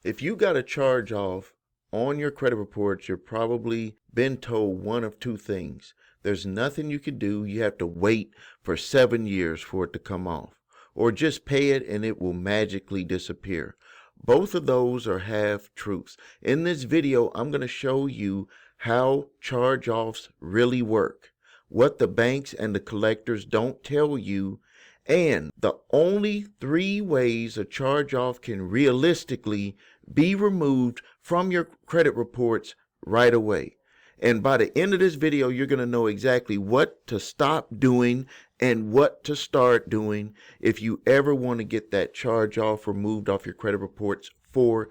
If you got a charge off on your credit reports, you're probably been told one of two things. There's nothing you can do. You have to wait for 7 years for it to come off. Or just pay it and it will magically disappear. Both of those are half truths. In this video, I'm going to show you how charge-offs really work, what the banks and the collectors don't tell you, and the only 3 ways a charge-off can realistically be removed from your credit reports right away. And by the end of this video, you're going to know exactly what to stop doing and what to start doing if you ever want to get that charge-off removed off your credit reports for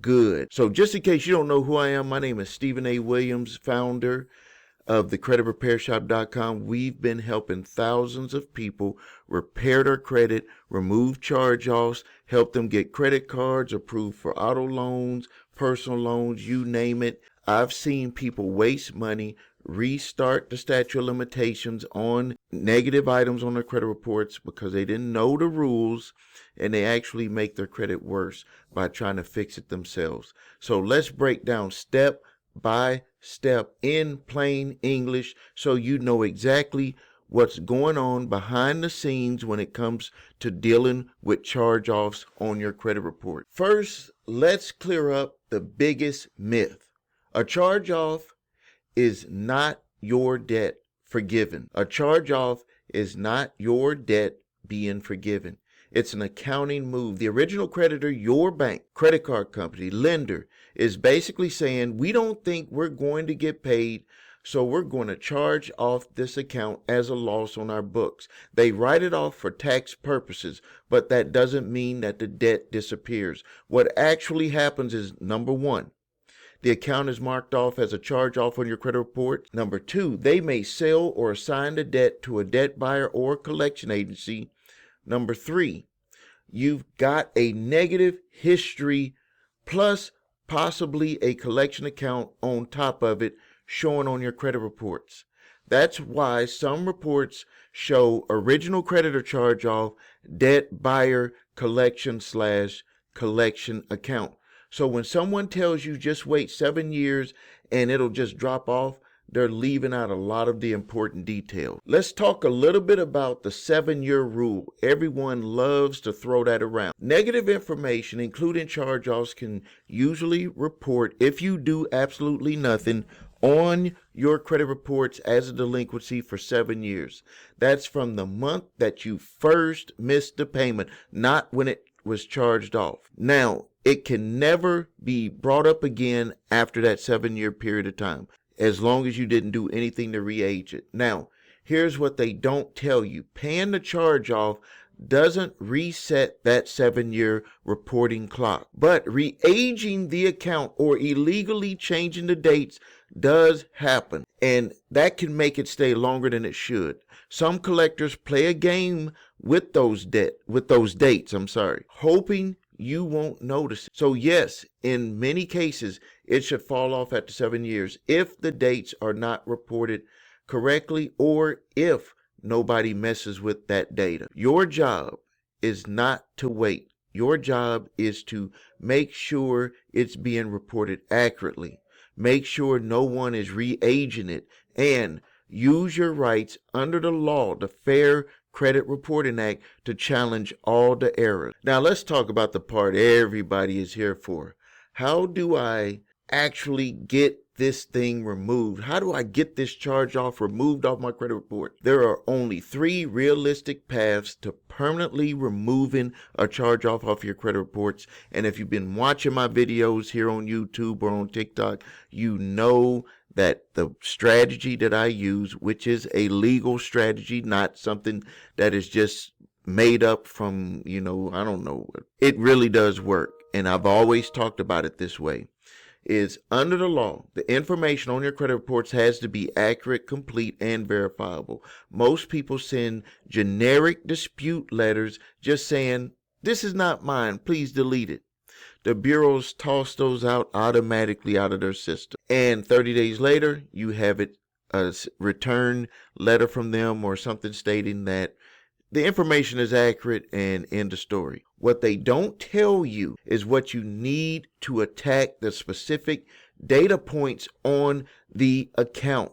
good. So just in case you don't know who I am, my name is Stephen A. Williams, founder of the creditrepairshop.com. We've been helping thousands of people repair their credit, remove charge-offs, help them get credit cards approved for auto loans, personal loans, you name it. I've seen people waste money, restart the statute of limitations on negative items on their credit reports because they didn't know the rules, and they actually make their credit worse by trying to fix it themselves. So let's break down step by step in plain English so you know exactly what's going on behind the scenes when it comes to dealing with charge-offs on your credit report. First, let's clear up the biggest myth. A charge-off is not your debt forgiven. A charge-off is not your debt being forgiven. It's an accounting move. The original creditor, your bank, credit card company, lender, is basically saying, we don't think we're going to get paid, so we're going to charge off this account as a loss on our books. They write it off for tax purposes, but that doesn't mean that the debt disappears. What actually happens is, number 1, the account is marked off as a charge-off on your credit report. Number 2, they may sell or assign the debt to a debt buyer or collection agency. Number 3, you've got a negative history plus possibly a collection account on top of it showing on your credit reports. That's why some reports show original creditor charge-off, debt buyer collection/collection account. So when someone tells you just wait 7 years and it'll just drop off, they're leaving out a lot of the important details. Let's talk a little bit about the 7-year rule. Everyone loves to throw that around. Negative information, including charge-offs, can usually report, if you do absolutely nothing, on your credit reports as a delinquency for 7 years. That's from the month that you first missed the payment, not when it was charged off. Now, it can never be brought up again after that 7-year period of time, as long as you didn't do anything to re-age it. Now, here's what they don't tell you. Paying the charge off doesn't reset that 7-year reporting clock, but re-aging the account or illegally changing the dates does happen, and that can make it stay longer than it should. Some collectors play a game with those dates, hoping you won't notice it. So yes, in many cases, it should fall off after 7 years if the dates are not reported correctly or if nobody messes with that data. Your job is not to wait. Your job is to make sure it's being reported accurately. Make sure no one is re-aging it, and use your rights under the law, the Fair Credit Reporting Act, to challenge all the errors. Now let's talk about the part everybody is here for. How do I actually get this thing removed? How do I get this charge off removed off my credit report? There are only 3 realistic paths to permanently removing a charge off your credit reports. And if you've been watching my videos here on YouTube or on TikTok, you know that the strategy that I use, which is a legal strategy, not something that is just made up from, I don't know. It really does work. And I've always talked about it this way. Is under the law, the information on your credit reports has to be accurate, complete, and verifiable. Most people send generic dispute letters just saying, this is not mine, please delete it. The bureaus toss those out automatically out of their system. And 30 days later, you have a return letter from them or something stating that the information is accurate and end of story. What they don't tell you is what you need to attack the specific data points on the account.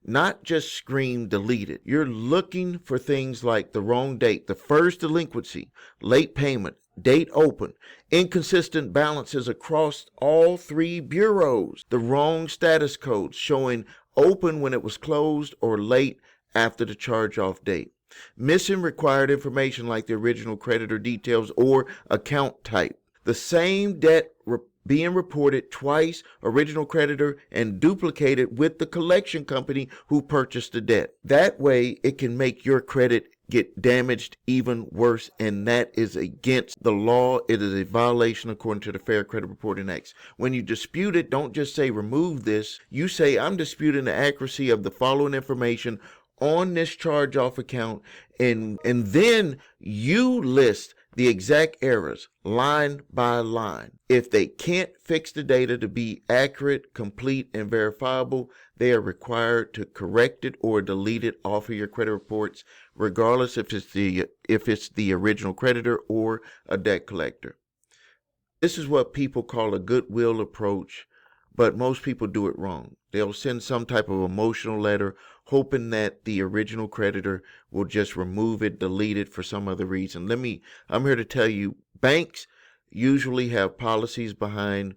Not just scream delete it. You're looking for things like the wrong date, the first delinquency, late payment, date open, inconsistent balances across all three bureaus, the wrong status codes showing open when it was closed or late after the charge-off date, missing required information like the original creditor details or account type, the same debt being reported twice, original creditor, and duplicated with the collection company who purchased the debt. That way, it can make your credit get damaged even worse, and that is against the law. It is a violation according to the Fair Credit Reporting Act. When you dispute it, don't just say remove this. You say, I'm disputing the accuracy of the following information on this charge-off account, and then you list the exact errors line by line. If they can't fix the data to be accurate, complete, and verifiable, they are required to correct it or delete it off of your credit reports, regardless if it's the original creditor or a debt collector. This is what people call a Goodwill approach, but most people do it wrong. They'll send some type of emotional letter hoping that the original creditor will just remove it, delete it for some other reason. I'm here to tell you, banks usually have policies behind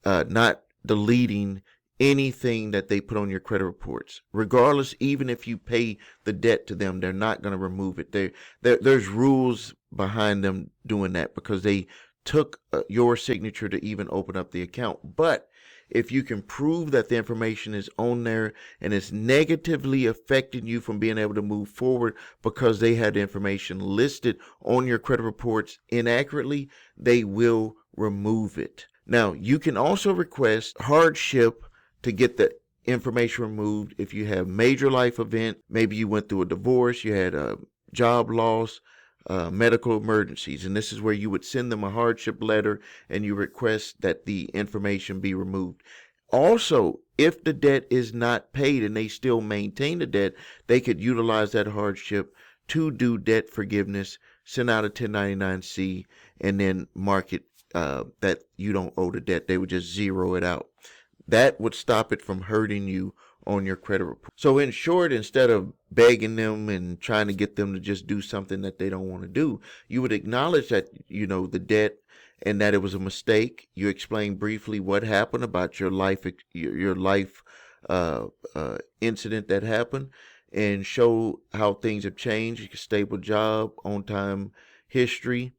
not deleting anything that they put on your credit reports. Regardless, even if you pay the debt to them, they're not going to remove it. There's rules behind them doing that because they took your signature to even open up the account. But if you can prove that the information is on there and it's negatively affecting you from being able to move forward because they had information listed on your credit reports inaccurately, they will remove it. Now, you can also request hardship to get the information removed if you have major life event. Maybe you went through a divorce, you had a job loss, medical emergencies, and this is where you would send them a hardship letter and you request that the information be removed. Also, if the debt is not paid and they still maintain the debt, they could utilize that hardship to do debt forgiveness, send out a 1099-C, and then mark it that you don't owe the debt. They would just zero it out. That would stop it from hurting you on your credit report. So in short, instead of begging them and trying to get them to just do something that they don't want to do, you would acknowledge that, the debt and that it was a mistake. You explain briefly what happened about your life incident that happened and show how things have changed, a stable job, on-time history,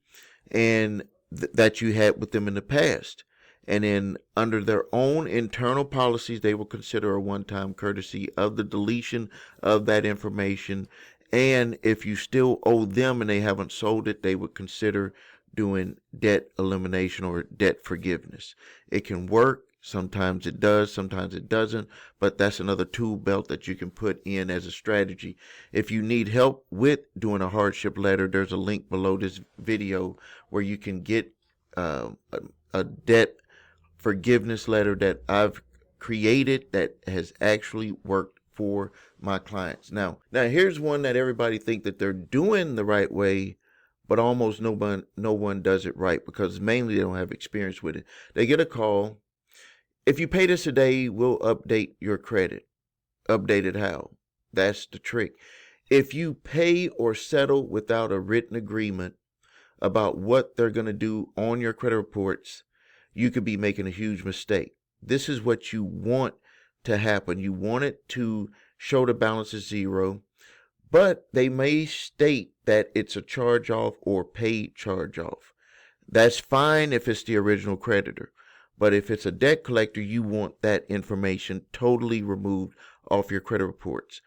and that you had with them in the past. And then under their own internal policies, they will consider a one-time courtesy of the deletion of that information. And if you still owe them and they haven't sold it, they would consider doing debt elimination or debt forgiveness. It can work. Sometimes it does, sometimes it doesn't, but that's another tool belt that you can put in as a strategy. If you need help with doing a hardship letter, there's a link below this video where you can get a debt forgiveness letter that I've created that has actually worked for my clients. Now here's one that everybody think that they're doing the right way, but almost no one does it right because mainly they don't have experience with it. They get a call. If you pay this today, we'll update your credit. Update it how? That's the trick. If you pay or settle without a written agreement about what they're going to do on your credit reports, you could be making a huge mistake. This is what you want to happen. You want it to show the balance is zero, but they may state that it's a charge-off or paid charge-off. That's fine if it's the original creditor. But if it's a debt collector, you want that information totally removed off your credit reports.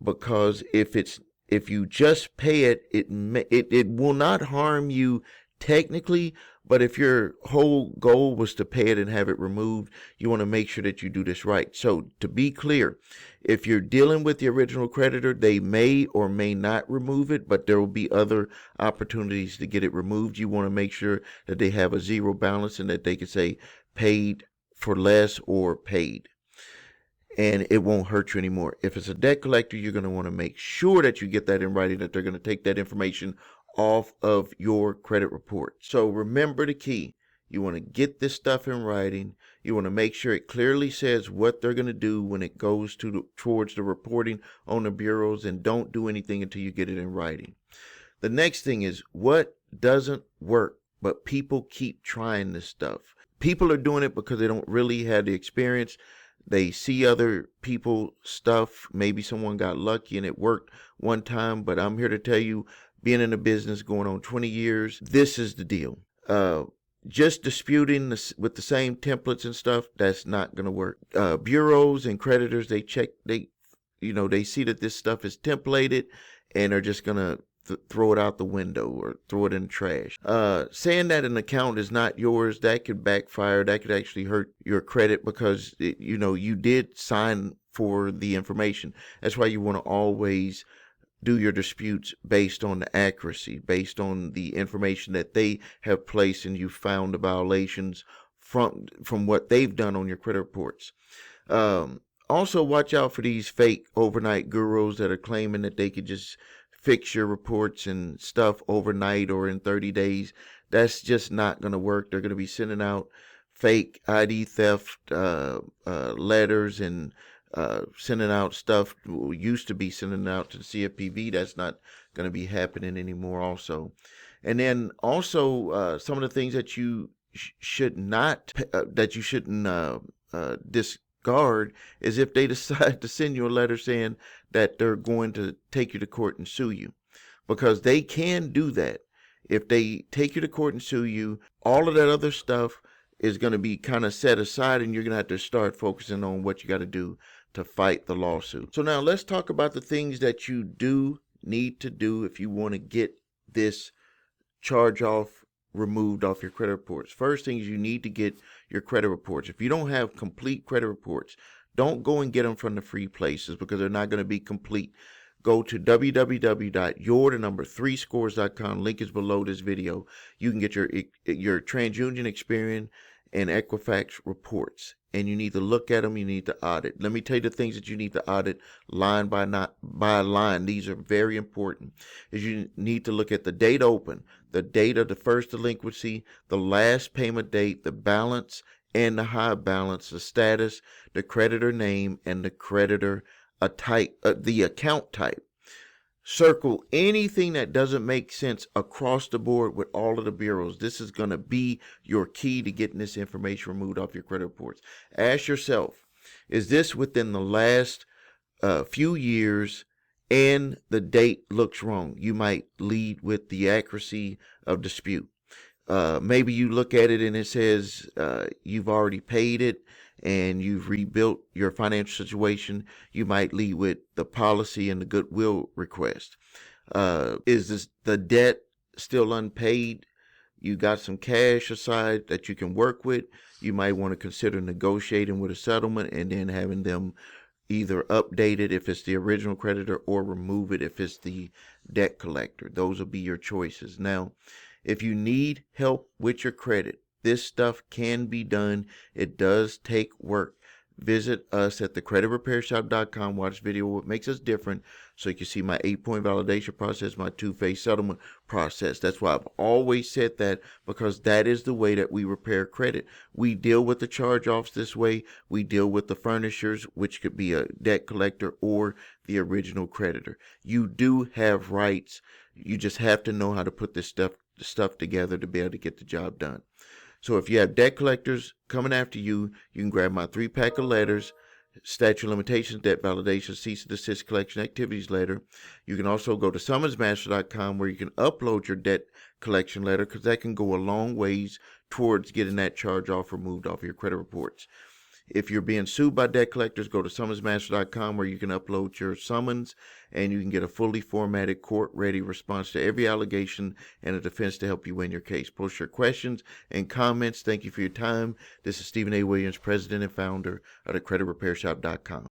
Because if you just pay it, it will not harm you technically, but if your whole goal was to pay it and have it removed, you want to make sure that you do this right. So to be clear, if you're dealing with the original creditor, they may or may not remove it, but there will be other opportunities to get it removed. You want to make sure that they have a zero balance and that they can say paid for less or paid. and it won't hurt you anymore. If it's a debt collector, you're going to want to make sure that you get that in writing, that they're going to take that information off of your credit report. So remember the key. You want to get this stuff in writing. You want to make sure it clearly says what they're going to do when it goes towards the reporting on the bureaus, and don't do anything until you get it in writing. The next thing is what doesn't work, but people keep trying this stuff. People are doing it because they don't really have the experience. They see other people's stuff. Maybe someone got lucky and it worked one time, but I'm here to tell you, being in the business going on 20 years, this is the deal. Just disputing with the same templates and stuff, that's not going to work. Bureaus and creditors, they see that this stuff is templated and are just going to throw it out the window or throw it in the trash. Saying that an account is not yours, that could backfire. That could actually hurt your credit because you did sign for the information. That's why you want to always do your disputes based on the accuracy, based on the information that they have placed, and you found the violations from what they've done on your credit reports. Also, watch out for these fake overnight gurus that are claiming that they could just fix your reports and stuff overnight or in 30 days. That's just not going to work. They're going to be sending out fake ID theft letters and sending out stuff we used to be sending out to the CFPB. That's not going to be happening anymore also. And then also some of the things that you shouldn't discard is if they decide to send you a letter saying that they're going to take you to court and sue you, because they can do that. If they take you to court and sue you, all of that other stuff is going to be kind of set aside, and you're going to have to start focusing on what you got to do to fight the lawsuit. So now let's talk about the things that you do need to do if you want to get this charge off removed off your credit reports. First thing is you need to get your credit reports. If you don't have complete credit reports, don't go and get them from the free places because they're not going to be complete. Go to www.your3scores.com. Link is below this video. You can get your TransUnion, Experian, and Equifax reports, and you need to look at them. You need to audit. Let me tell you the things that you need to audit line by line. These are very important. Is you need to look at the date open, the date of the first delinquency, the last payment date, the balance and the high balance, the status, the creditor name, and the creditor the account type. Circle anything that doesn't make sense across the board with all of the bureaus. This is going to be your key to getting this information removed off your credit reports. Ask yourself, is this within the last few years and the date looks wrong? You might lead with the accuracy of dispute. Maybe you look at it and it says you've already paid it and you've rebuilt your financial situation. You might lead with the policy and the Goodwill request. Is the debt still unpaid? You got some cash aside that you can work with. You might want to consider negotiating with a settlement and then having them either update it if it's the original creditor or remove it if it's the debt collector. Those will be your choices. Now, if you need help with your credit, this stuff can be done. It does take work. Visit us at thecreditrepairshop.com. Watch video what makes us different so you can see my 8-point validation process, my 2-phase settlement process. That's why I've always said that, because that is the way that we repair credit. We deal with the charge-offs this way. We deal with the furnishers, which could be a debt collector or the original creditor. You do have rights. You just have to know how to put this stuff together to be able to get the job done. So if you have debt collectors coming after you, you can grab my 3-pack of letters, statute of limitations, debt validation, cease and desist collection activities letter. You can also go to summonsmaster.com where you can upload your debt collection letter, because that can go a long ways towards getting that charge off removed off your credit reports. If you're being sued by debt collectors, go to summonsmaster.com where you can upload your summons and you can get a fully formatted court-ready response to every allegation and a defense to help you win your case. Post your questions and comments. Thank you for your time. This is Stephen A. Williams, President and founder of thecreditrepairshop.com.